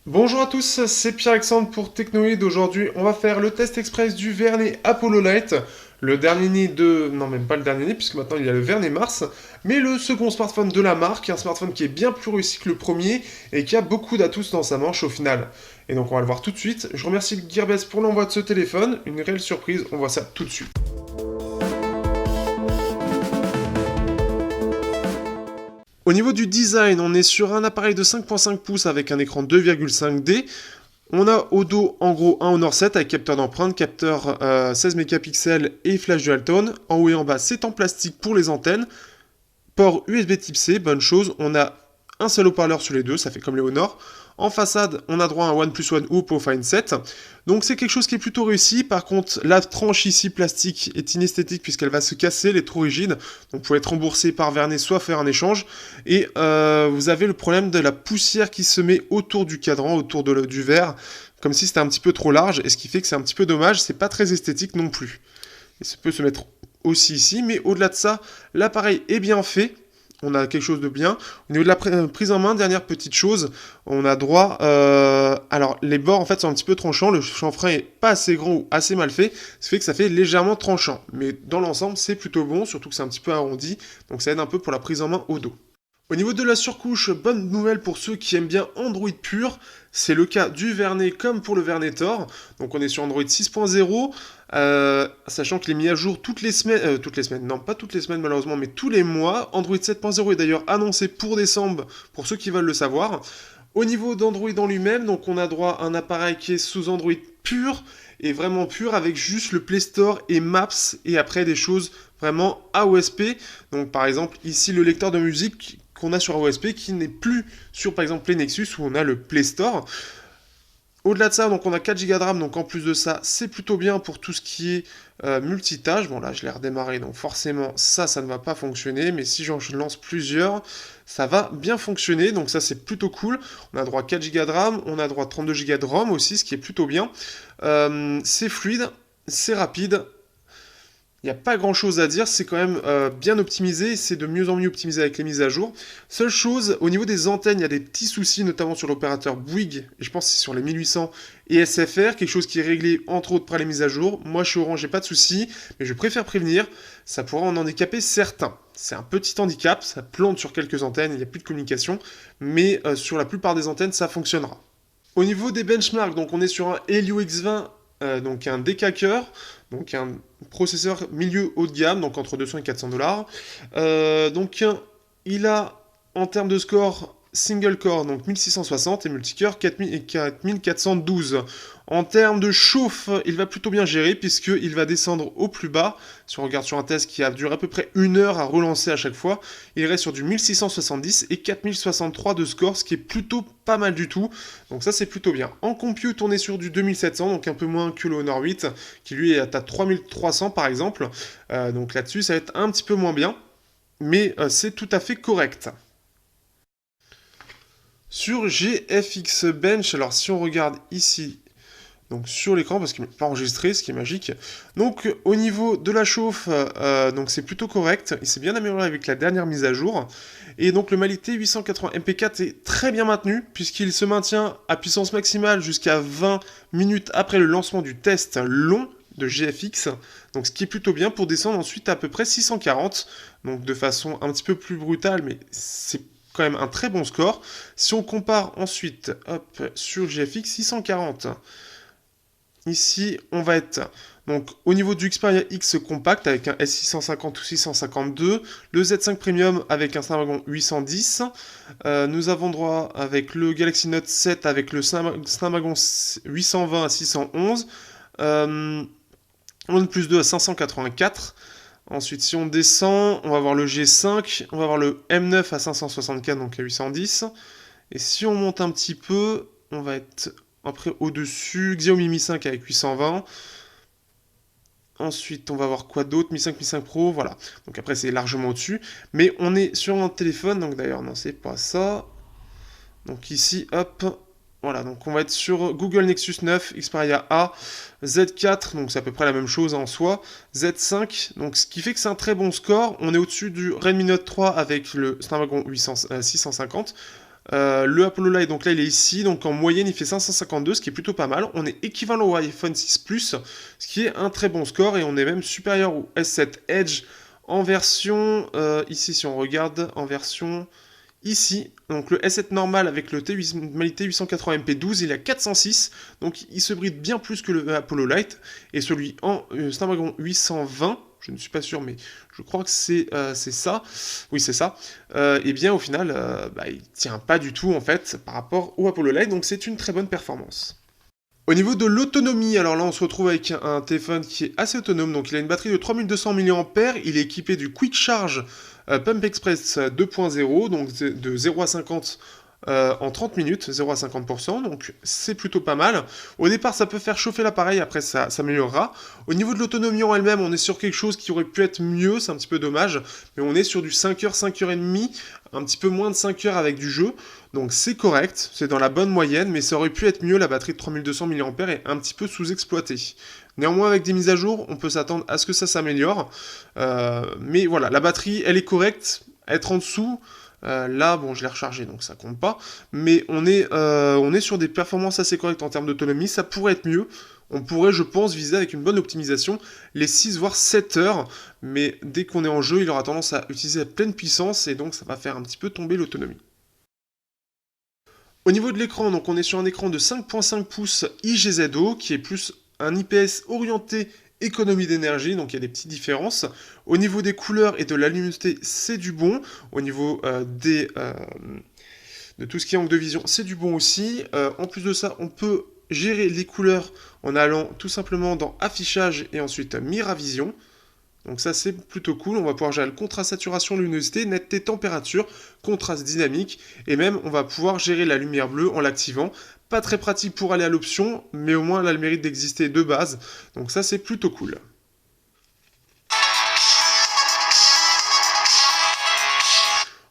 Bonjour à tous, c'est Pierre-Alexandre pour Technoïd. Aujourd'hui, on va faire le test express du Vernet Apollo Light. Le dernier né de... Non, même pas le dernier né, puisque maintenant il y a le Vernet Mars. Mais le second smartphone de la marque, un smartphone qui est bien plus réussi que le premier et qui a beaucoup d'atouts dans sa manche au final. Et donc on va le voir tout de suite. Je remercie Gearbest pour l'envoi de ce téléphone. Une réelle surprise, on voit ça tout de suite. Au niveau du design, on est sur un appareil de 5.5 pouces avec un écran 2,5D. On a au dos en gros un Honor 7 avec capteur d'empreinte, capteur 16 mégapixels et flash dual tone. En haut et en bas, c'est en plastique pour les antennes. Port USB type C, bonne chose. On a un seul haut-parleur sur les deux, ça fait comme les Honor. En façade, on a droit à un OnePlus One ou Oppo Find 7. Donc c'est quelque chose qui est plutôt réussi. Par contre, la tranche ici plastique est inesthétique puisqu'elle va se casser, elle est trop rigide. Donc vous pouvez être remboursé par Vernet, soit faire un échange. Et vous avez le problème de la poussière qui se met autour du cadran, autour du verre, comme si c'était un petit peu trop large. Et ce qui fait que c'est un petit peu dommage, c'est pas très esthétique non plus. Et ça peut se mettre aussi ici, mais au-delà de ça, l'appareil est bien fait. On a quelque chose de bien. Au niveau de la prise en main, dernière petite chose, on a droit... alors, les bords, en fait, sont un petit peu tranchants. Le chanfrein est pas assez grand ou assez mal fait. Ce qui fait que ça fait légèrement tranchant. Mais dans l'ensemble, c'est plutôt bon, surtout que c'est un petit peu arrondi. Donc, ça aide un peu pour la prise en main au dos. Au niveau de la surcouche, bonne nouvelle pour ceux qui aiment bien Android pur, c'est le cas du Vernet comme pour le Vernetor. Donc on est sur Android 6.0, sachant qu'il est mis à jour toutes les semaines, non pas toutes les semaines malheureusement, mais tous les mois. Android 7.0 est d'ailleurs annoncé pour décembre, pour ceux qui veulent le savoir. Au niveau d'Android en lui-même, donc on a droit à un appareil qui est sous Android pur, et vraiment pur, avec juste le Play Store et Maps, et après des choses vraiment AOSP. Donc par exemple ici le lecteur de musique qu'on a sur AOSP qui n'est plus sur par exemple les Nexus où on a le Play Store. Au-delà de ça, donc on a 4 Go de RAM, donc en plus de ça, c'est plutôt bien pour tout ce qui est multitâche. Bon là, je l'ai redémarré, donc forcément, ça ne va pas fonctionner, mais si j'en lance plusieurs, ça va bien fonctionner, donc ça c'est plutôt cool. On a droit à 4 Go de RAM, on a droit à 32 Go de ROM aussi, ce qui est plutôt bien. C'est fluide, c'est rapide, il n'y a pas grand chose à dire, c'est quand même bien optimisé, c'est de mieux en mieux optimisé avec les mises à jour. Seule chose, au niveau des antennes, il y a des petits soucis, notamment sur l'opérateur Bouygues, et je pense que c'est sur les 1800 et SFR, quelque chose qui est réglé entre autres par les mises à jour. Moi, je suis Orange, j'ai pas de soucis, mais je préfère prévenir, ça pourra en handicaper certains. C'est un petit handicap, ça plante sur quelques antennes, il n'y a plus de communication, mais sur la plupart des antennes, ça fonctionnera. Au niveau des benchmarks, donc on est sur un Helio X20, donc un DK-Cœur, donc un processeur milieu haut de gamme, donc entre 200 et 400 dollars. Donc il a en termes de score single core, donc 1660 et multicore 4412. En termes de chauffe, il va plutôt bien gérer puisqu'il va descendre au plus bas. Si on regarde sur un test qui a duré à peu près 1 heure à relancer à chaque fois, il reste sur du 1670 et 4063 de score, ce qui est plutôt pas mal du tout. Donc ça c'est plutôt bien. En compute, on est sur du 2700, donc un peu moins que le Honor 8, qui lui est à 3300 par exemple. Donc là-dessus, ça va être un petit peu moins bien, mais c'est tout à fait correct. Sur GFX Bench, alors si on regarde ici, donc sur l'écran, parce qu'il n'est pas enregistré, ce qui est magique. Donc au niveau de la chauffe, donc c'est plutôt correct, il s'est bien amélioré avec la dernière mise à jour. Et donc le Malité 880 MP4 est très bien maintenu, puisqu'il se maintient à puissance maximale jusqu'à 20 minutes après le lancement du test long de GFX, donc ce qui est plutôt bien pour descendre ensuite à peu près 640, donc de façon un petit peu plus brutale, mais c'est quand même un très bon score. Si on compare ensuite, hop, sur GFX 640, ici on va être donc au niveau du Xperia X compact avec un S650 ou 652, le Z5 Premium avec un Snapdragon 810, nous avons droit avec le Galaxy Note 7 avec le Snapdragon 820 à 611, OnePlus 2 à 584. Ensuite, si on descend, on va voir le G5, on va voir le M9 à 564, donc à 810. Et si on monte un petit peu, on va être après au-dessus, Xiaomi Mi 5 avec 820. Ensuite, on va voir quoi d'autre, Mi 5, Mi 5 Pro, voilà. Donc après, c'est largement au-dessus. Mais on est sur un téléphone, donc d'ailleurs, non, c'est pas ça. Donc ici, hop, voilà, donc on va être sur Google Nexus 9, Xperia A, Z4, donc c'est à peu près la même chose en soi, Z5, donc ce qui fait que c'est un très bon score. On est au-dessus du Redmi Note 3 avec le Snapdragon 650, Le Apollo Light, donc là il est ici, donc en moyenne il fait 552, ce qui est plutôt pas mal. On est équivalent au iPhone 6 Plus, ce qui est un très bon score, et on est même supérieur au S7 Edge en version, ici si on regarde, en version ici, donc le S7 normal avec le T880 MP12, il est à 406, donc il se bride bien plus que le Apollo Light, et celui en Snapdragon 820, je ne suis pas sûr, mais je crois que c'est ça, oui c'est ça, et bien au final, il tient pas du tout en fait par rapport au Apollo Light, donc c'est une très bonne performance. Au niveau de l'autonomie, alors là on se retrouve avec un téléphone qui est assez autonome, donc il a une batterie de 3200 mAh, il est équipé du Quick Charge Pump Express 2.0, donc de 0 à 50 en 30 minutes, 0 à 50%, donc c'est plutôt pas mal. Au départ ça peut faire chauffer l'appareil, après ça s'améliorera. Au niveau de l'autonomie en elle-même, on est sur quelque chose qui aurait pu être mieux, c'est un petit peu dommage, mais on est sur du 5h, 5h30, un petit peu moins de 5 heures avec du jeu. Donc c'est correct, c'est dans la bonne moyenne, mais ça aurait pu être mieux, la batterie de 3200 mAh est un petit peu sous-exploitée. Néanmoins, avec des mises à jour, on peut s'attendre à ce que ça s'améliore. Mais voilà, la batterie, elle est correcte. Être en dessous, là, bon, je l'ai rechargé, donc ça compte pas. Mais on est sur des performances assez correctes en termes d'autonomie. Ça pourrait être mieux. On pourrait, je pense, viser avec une bonne optimisation les 6 voire 7 heures. Mais dès qu'on est en jeu, il aura tendance à utiliser à pleine puissance et donc ça va faire un petit peu tomber l'autonomie. Au niveau de l'écran, donc on est sur un écran de 5.5 pouces IGZO qui est plus un IPS orienté économie d'énergie, donc il y a des petites différences. Au niveau des couleurs et de la luminosité, c'est du bon. Au niveau de tout ce qui est angle de vision, c'est du bon aussi. En plus de ça, on peut gérer les couleurs en allant tout simplement dans affichage et ensuite Miravision. Donc ça c'est plutôt cool, on va pouvoir gérer le contraste, saturation, luminosité, netteté, température, contraste dynamique, et même on va pouvoir gérer la lumière bleue en l'activant. Pas très pratique pour aller à l'option, mais au moins elle a le mérite d'exister de base, donc ça c'est plutôt cool.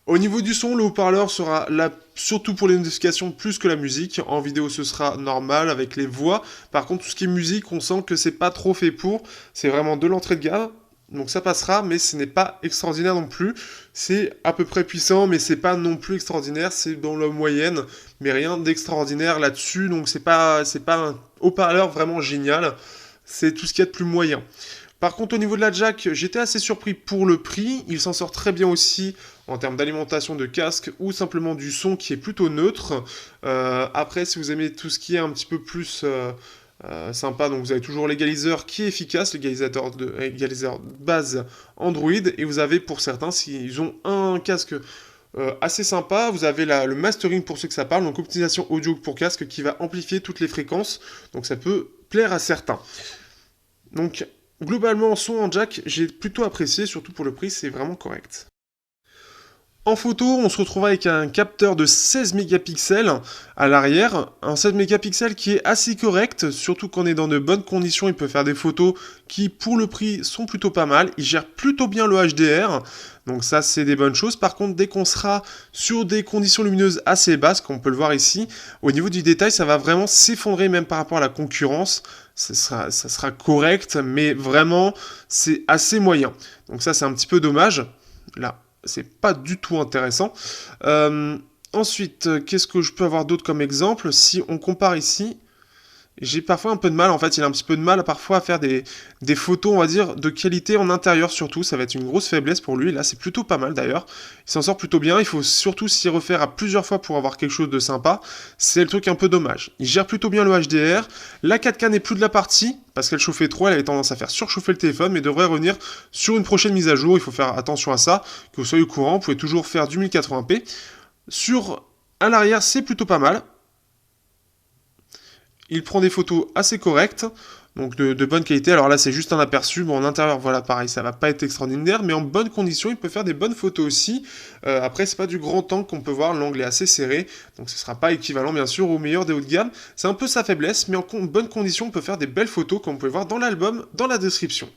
Au niveau du son, le haut-parleur sera là surtout pour les notifications plus que la musique. En vidéo, ce sera normal avec les voix. Par contre, tout ce qui est musique, on sent que c'est pas trop fait pour. C'est vraiment de l'entrée de gamme. Donc ça passera, mais ce n'est pas extraordinaire non plus. C'est à peu près puissant, mais c'est pas non plus extraordinaire. C'est dans la moyenne, mais rien d'extraordinaire là-dessus. Donc c'est pas un haut-parleur vraiment génial. C'est tout ce qu'il y a de plus moyen. Par contre, au niveau de la jack, j'étais assez surpris pour le prix. Il s'en sort très bien aussi en termes d'alimentation de casque ou simplement du son qui est plutôt neutre. Après, si vous aimez tout ce qui est un petit peu plus sympa, donc vous avez toujours l'égaliseur qui est efficace, l'égalisateur de base Android, et vous avez pour certains, s'ils ont un casque assez sympa, vous avez le mastering pour ceux que ça parle, donc optimisation audio pour casque qui va amplifier toutes les fréquences, donc ça peut plaire à certains. Donc globalement, son en jack, j'ai plutôt apprécié, surtout pour le prix, c'est vraiment correct. En photo, on se retrouve avec un capteur de 16 mégapixels à l'arrière, un 16 mégapixels qui est assez correct, surtout quand on est dans de bonnes conditions, il peut faire des photos qui pour le prix sont plutôt pas mal, il gère plutôt bien le HDR, donc ça c'est des bonnes choses. Par contre, dès qu'on sera sur des conditions lumineuses assez basses, comme on peut le voir ici, au niveau du détail, ça va vraiment s'effondrer même par rapport à la concurrence, ça sera correct, mais vraiment c'est assez moyen. Donc ça c'est un petit peu dommage, là. C'est pas du tout intéressant. Ensuite, qu'est-ce que je peux avoir d'autre comme exemple? Si on compare ici, j'ai parfois un peu de mal, en fait, il a un petit peu de mal parfois à faire des photos, on va dire, de qualité en intérieur surtout, ça va être une grosse faiblesse pour lui, là c'est plutôt pas mal d'ailleurs, il s'en sort plutôt bien, il faut surtout s'y refaire à plusieurs fois pour avoir quelque chose de sympa, c'est le truc un peu dommage. Il gère plutôt bien le HDR, la 4K n'est plus de la partie, parce qu'elle chauffait trop, elle avait tendance à faire surchauffer le téléphone, mais devrait revenir sur une prochaine mise à jour, il faut faire attention à ça, que vous soyez au courant, vous pouvez toujours faire du 1080p. À l'arrière, c'est plutôt pas mal. Il prend des photos assez correctes, donc de bonne qualité. Alors là, c'est juste un aperçu. Bon, en intérieur, voilà, pareil, ça va pas être extraordinaire, mais en bonne condition, il peut faire des bonnes photos aussi. Après, c'est pas du grand angle qu'on peut voir, l'angle est assez serré, donc ce sera pas équivalent, bien sûr, au meilleur des hauts de gamme. C'est un peu sa faiblesse, mais en bonne condition, on peut faire des belles photos, comme vous pouvez voir dans l'album, dans la description.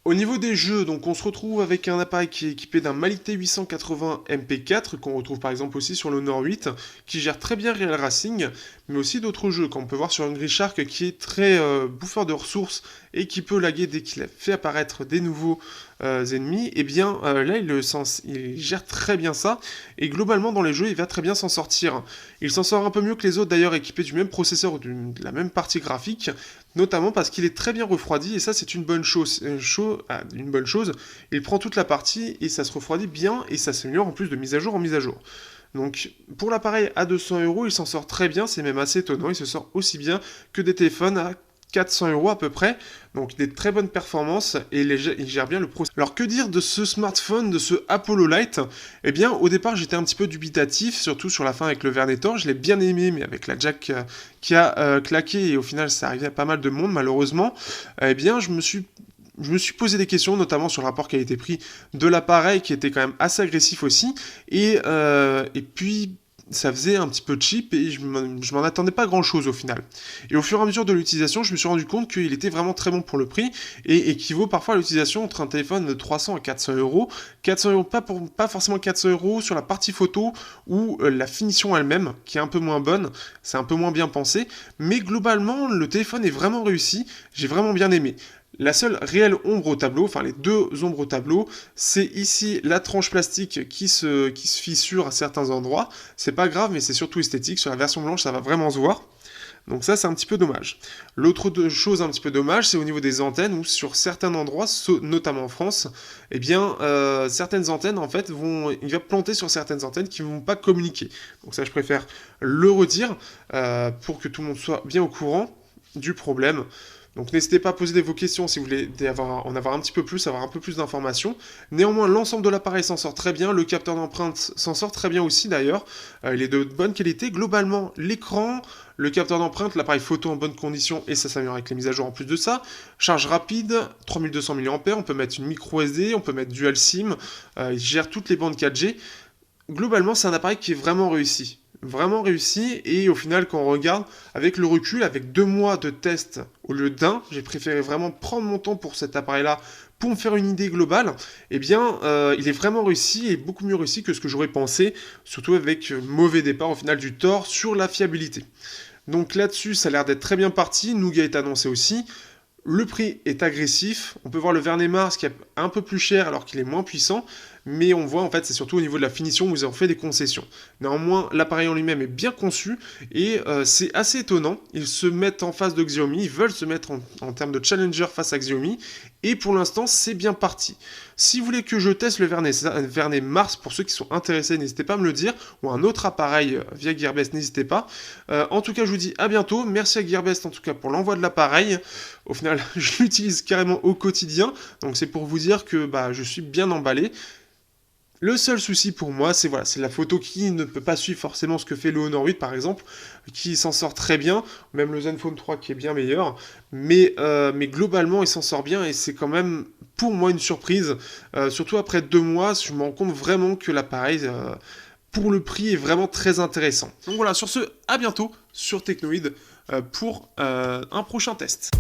Au niveau des jeux, donc on se retrouve avec un appareil qui est équipé d'un Mali T880 MP4, qu'on retrouve par exemple aussi sur l'Honor 8, qui gère très bien Real Racing, mais aussi d'autres jeux, qu'on peut voir sur Hungry Shark, qui est très bouffeur de ressources, et qui peut laguer dès qu'il a fait apparaître des nouveaux ennemis, et bien là il gère très bien ça, et globalement dans les jeux il va très bien s'en sortir. Il s'en sort un peu mieux que les autres d'ailleurs, équipés du même processeur ou de la même partie graphique, notamment parce qu'il est très bien refroidi, et ça c'est une bonne chose. Une bonne chose, il prend toute la partie et ça se refroidit bien, et ça s'améliore en plus de mise à jour en mise à jour. Donc pour l'appareil à 200 €, il s'en sort très bien, c'est même assez étonnant, il se sort aussi bien que des téléphones à 400 € à peu près, donc des très bonnes performances, et il gère bien le processeur. Alors que dire de ce smartphone, de ce Apollo Lite? Eh bien au départ j'étais un petit peu dubitatif, surtout sur la fin avec le Vernetor, je l'ai bien aimé, mais avec la jack qui a claqué, et au final ça arrivait à pas mal de monde malheureusement, eh bien je me suis posé des questions, notamment sur le rapport qualité-prix de l'appareil, qui était quand même assez agressif aussi, et puis ça faisait un petit peu cheap, et je m'en attendais pas grand-chose au final. Et au fur et à mesure de l'utilisation, je me suis rendu compte qu'il était vraiment très bon pour le prix, et équivaut parfois à l'utilisation entre un téléphone de 300 à 400 €. 400 €, pas forcément 400 € sur la partie photo, ou la finition elle-même, qui est un peu moins bonne, c'est un peu moins bien pensé, mais globalement, le téléphone est vraiment réussi, j'ai vraiment bien aimé. La seule réelle ombre au tableau, enfin les deux ombres au tableau, c'est ici la tranche plastique qui se fissure à certains endroits. C'est pas grave, mais c'est surtout esthétique. Sur la version blanche, ça va vraiment se voir. Donc ça, c'est un petit peu dommage. L'autre chose un petit peu dommage, c'est au niveau des antennes, où sur certains endroits, notamment en France, eh bien, certaines antennes, en fait, il va planter sur certaines antennes qui ne vont pas communiquer. Donc ça, je préfère le redire, pour que tout le monde soit bien au courant du problème. Donc n'hésitez pas à poser vos questions si vous voulez en avoir un petit peu plus, avoir un peu plus d'informations. Néanmoins, l'ensemble de l'appareil s'en sort très bien, le capteur d'empreinte s'en sort très bien aussi d'ailleurs, il est de bonne qualité. Globalement, l'écran, le capteur d'empreinte, l'appareil photo en bonne condition, et ça s'améliore avec les mises à jour en plus de ça. Charge rapide, 3200 mAh, on peut mettre une micro SD, on peut mettre dual SIM, il gère toutes les bandes 4G. Globalement, c'est un appareil qui est vraiment réussi. Vraiment réussi, et au final, quand on regarde, avec le recul, avec 2 mois de test au lieu d'un, j'ai préféré vraiment prendre mon temps pour cet appareil-là, pour me faire une idée globale. Eh bien, il est vraiment réussi, et beaucoup mieux réussi que ce que j'aurais pensé, surtout avec mauvais départ au final du tort sur la fiabilité. Donc là-dessus, ça a l'air d'être très bien parti, Nougat est annoncé aussi. Le prix est agressif, on peut voir le Vernet Mars qui est un peu plus cher alors qu'il est moins puissant, mais on voit en fait c'est surtout au niveau de la finition où ils ont fait des concessions. Néanmoins, l'appareil en lui-même est bien conçu, et c'est assez étonnant. Ils se mettent en face de Xiaomi, ils veulent se mettre en termes de challenger face à Xiaomi, et pour l'instant c'est bien parti. Si vous voulez que je teste le Vernet Mars, pour ceux qui sont intéressés, n'hésitez pas à me le dire, ou un autre appareil via Gearbest, n'hésitez pas. En tout cas, je vous dis à bientôt, merci à Gearbest en tout cas pour l'envoi de l'appareil. Au final, je l'utilise carrément au quotidien, donc c'est pour vous dire que je suis bien emballé. Le seul souci pour moi, c'est la photo qui ne peut pas suivre forcément ce que fait le Honor 8 par exemple, qui s'en sort très bien, même le Zenfone 3 qui est bien meilleur, mais globalement il s'en sort bien, et c'est quand même pour moi une surprise, surtout après 2 mois, je me rends compte vraiment que l'appareil, pour le prix, est vraiment très intéressant. Donc voilà, sur ce, à bientôt sur Technoid pour un prochain test.